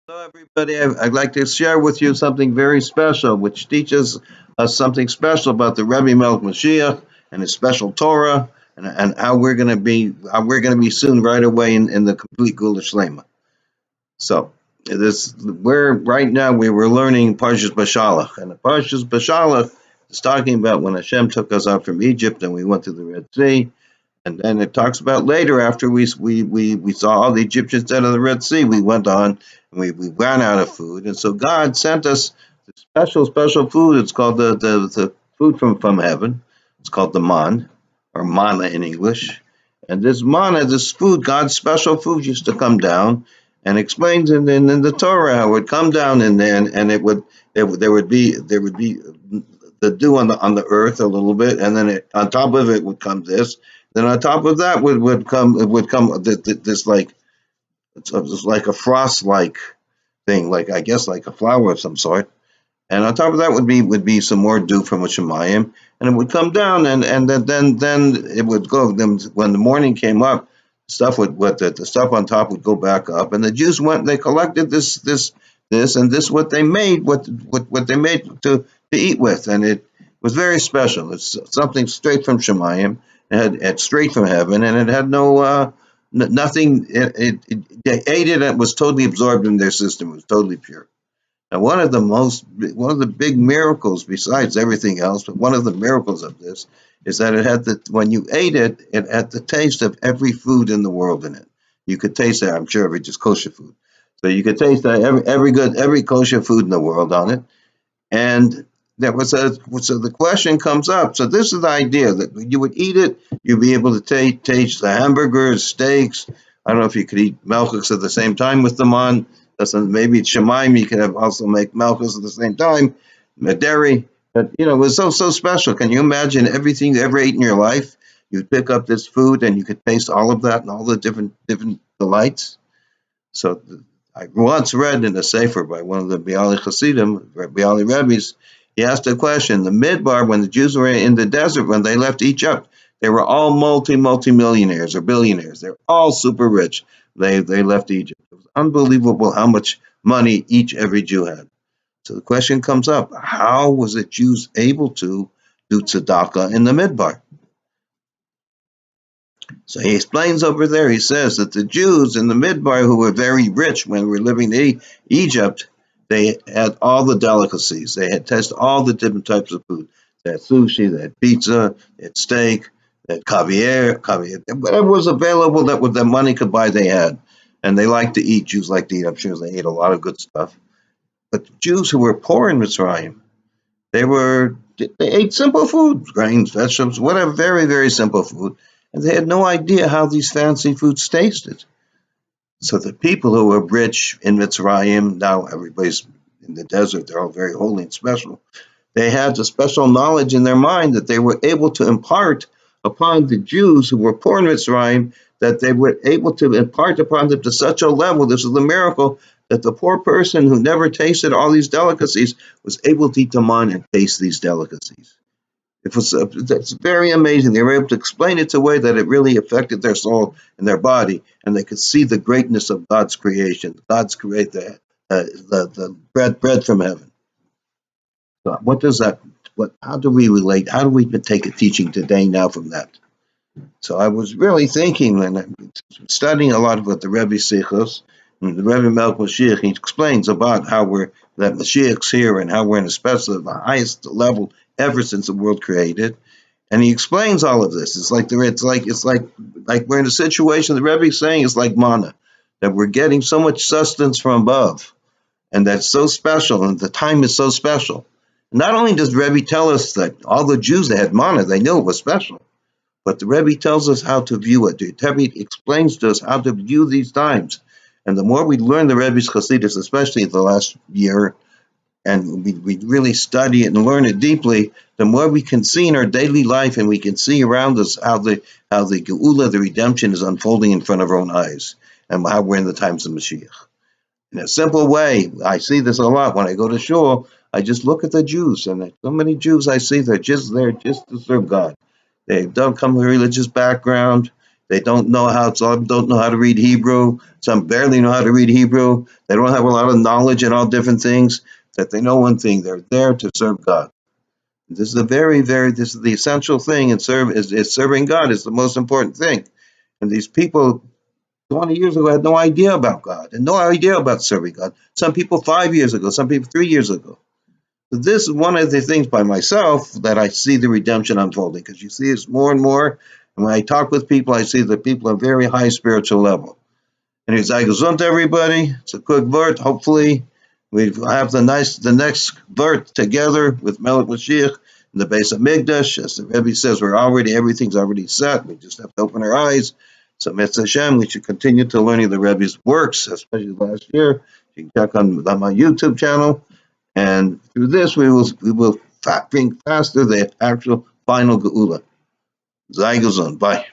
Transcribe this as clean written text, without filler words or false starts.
Hello, everybody. I'd like to share with you something very special, which teaches us something special about the Rebbe Melch Mashiach and his special Torah, and how we're going to be soon, right away, in the complete Gula Shlema. So, we're right now we were learning Parshas Bashalach, and the Parshas Bashalach is talking about when Hashem took us out from Egypt and we went to the Red Sea. And then it talks about later, after we saw all the Egyptians dead in the Red Sea, we went on and we ran out of food. And so God sent us special food. It's called the food from heaven. It's called the man, or manna in English. And this manna, this food, God's special food, used to come down, and explains in the Torah how it would come down, and there would be the dew on the earth a little bit, and then on top of it would come this. Then on top of that would come this, like it's like a frost like thing, like, I guess, like a flower of some sort. And on top of that would be some more dew from a Shemayim, and it would come down, and then it would go. Then when the morning came up, stuff would what the stuff on top would go back up, and the Jews went. They collected this, and this what they made, what they made to eat with, and it was very special. It's something straight from Shemayim. It had straight from heaven, and it had no nothing. They ate it, and it was totally absorbed in their system. It was totally pure. Now, one of the big miracles, besides everything else, but one of the miracles of this is that when you ate it, it had the taste of every food in the world in it. You could taste it, I'm sure, of it, just kosher food. So you could taste every kosher food in the world on it. And so the question comes up. So this is the idea that when you would eat it, you'd be able to taste the hamburgers, steaks. I don't know if you could eat Malchus at the same time with them on. Maybe it's Shemaim. You could also make Malchus at the same time, dairy. But it was so special. Can you imagine everything you ever ate in your life? You'd pick up this food and you could taste all of that and all the different delights. So I once read in a sefer by one of the Biali Hasidim, Biali Rebbe's. He asked a question. The Midbar, when the Jews were in the desert, when they left Egypt, they were all multi-millionaires or billionaires. They're all super rich. They left Egypt. It was unbelievable how much money every Jew had. So the question comes up: how was the Jews able to do tzedakah in the Midbar? So he explains over there, he says that the Jews in the Midbar, who were very rich when we were living in Egypt, they had all the delicacies. They had tasted all the different types of food. They had sushi, they had pizza, they had steak, they had caviar, whatever was available that money could buy, they had. And they liked to eat. Jews like to eat. I'm sure they ate a lot of good stuff. But the Jews who were poor in Mitzrayim, they ate simple food, grains, vegetables, whatever, very, very simple food. And they had no idea how these fancy foods tasted. So the people who were rich in Mitzrayim, now everybody's in the desert, they're all very holy and special. They had the special knowledge in their mind that they were able to impart upon the Jews who were poor in Mitzrayim, that they were able to impart upon them to such a level. This is the miracle, that the poor person who never tasted all these delicacies was able to eat them on and taste these delicacies. That's very amazing. They were able to explain it in a way that it really affected their soul and their body, and they could see the greatness of God's creation. God's create the bread from heaven. So what does that? How do we relate? How do we take a teaching today now from that? So I was really thinking, and I'm studying a lot about the Rebbe Sichos, and the Rebbe Melch Mashiach. He explains about that Mashiach's here and how we're in especially the highest level ever since the world created. And he explains all of this. It's like we're in a situation. The Rebbe is saying it's like manna, that we're getting so much sustenance from above, and that's so special, and the time is so special. Not only does the Rebbe tell us that all the Jews that had manna, they knew it was special, but the Rebbe tells us how to view it. The Rebbe explains to us how to view these times. And the more we learn the Rebbe's Chassidus, especially the last year, and we really study it and learn it deeply, the more we can see in our daily life, and we can see around us how the Geula, the redemption, is unfolding in front of our own eyes, and how we're in the times of Mashiach. In a simple way, I see this a lot when I go to shul. I just look at the Jews, and so many Jews I see, they're just there just to serve God. They don't come from a religious background. They don't know how. Some don't know how to read Hebrew. Some barely know how to read Hebrew. They don't have a lot of knowledge in all different things. That they know one thing: they're there to serve God. This is a very. This is the essential thing, and is serving God is the most important thing. And these people 20 years ago had no idea about God and no idea about serving God. Some people 5 years ago, some people 3 years ago. So this is one of the things by myself that I see the redemption unfolding, because you see it's more and more. And when I talk with people, I see that people are very high spiritual level. And it's gesund, everybody. It's a quick vert. Hopefully, we have the next vert together with Melech Mashiach in the base of Migdash. As the Rebbe says, everything's already set. We just have to open our eyes. So, Mitzvah Hashem, we should continue to learning the Rebbe's works, especially last year. You can check on my YouTube channel. And through this, we will bring faster the actual final Geula. Sei gesund. Bye.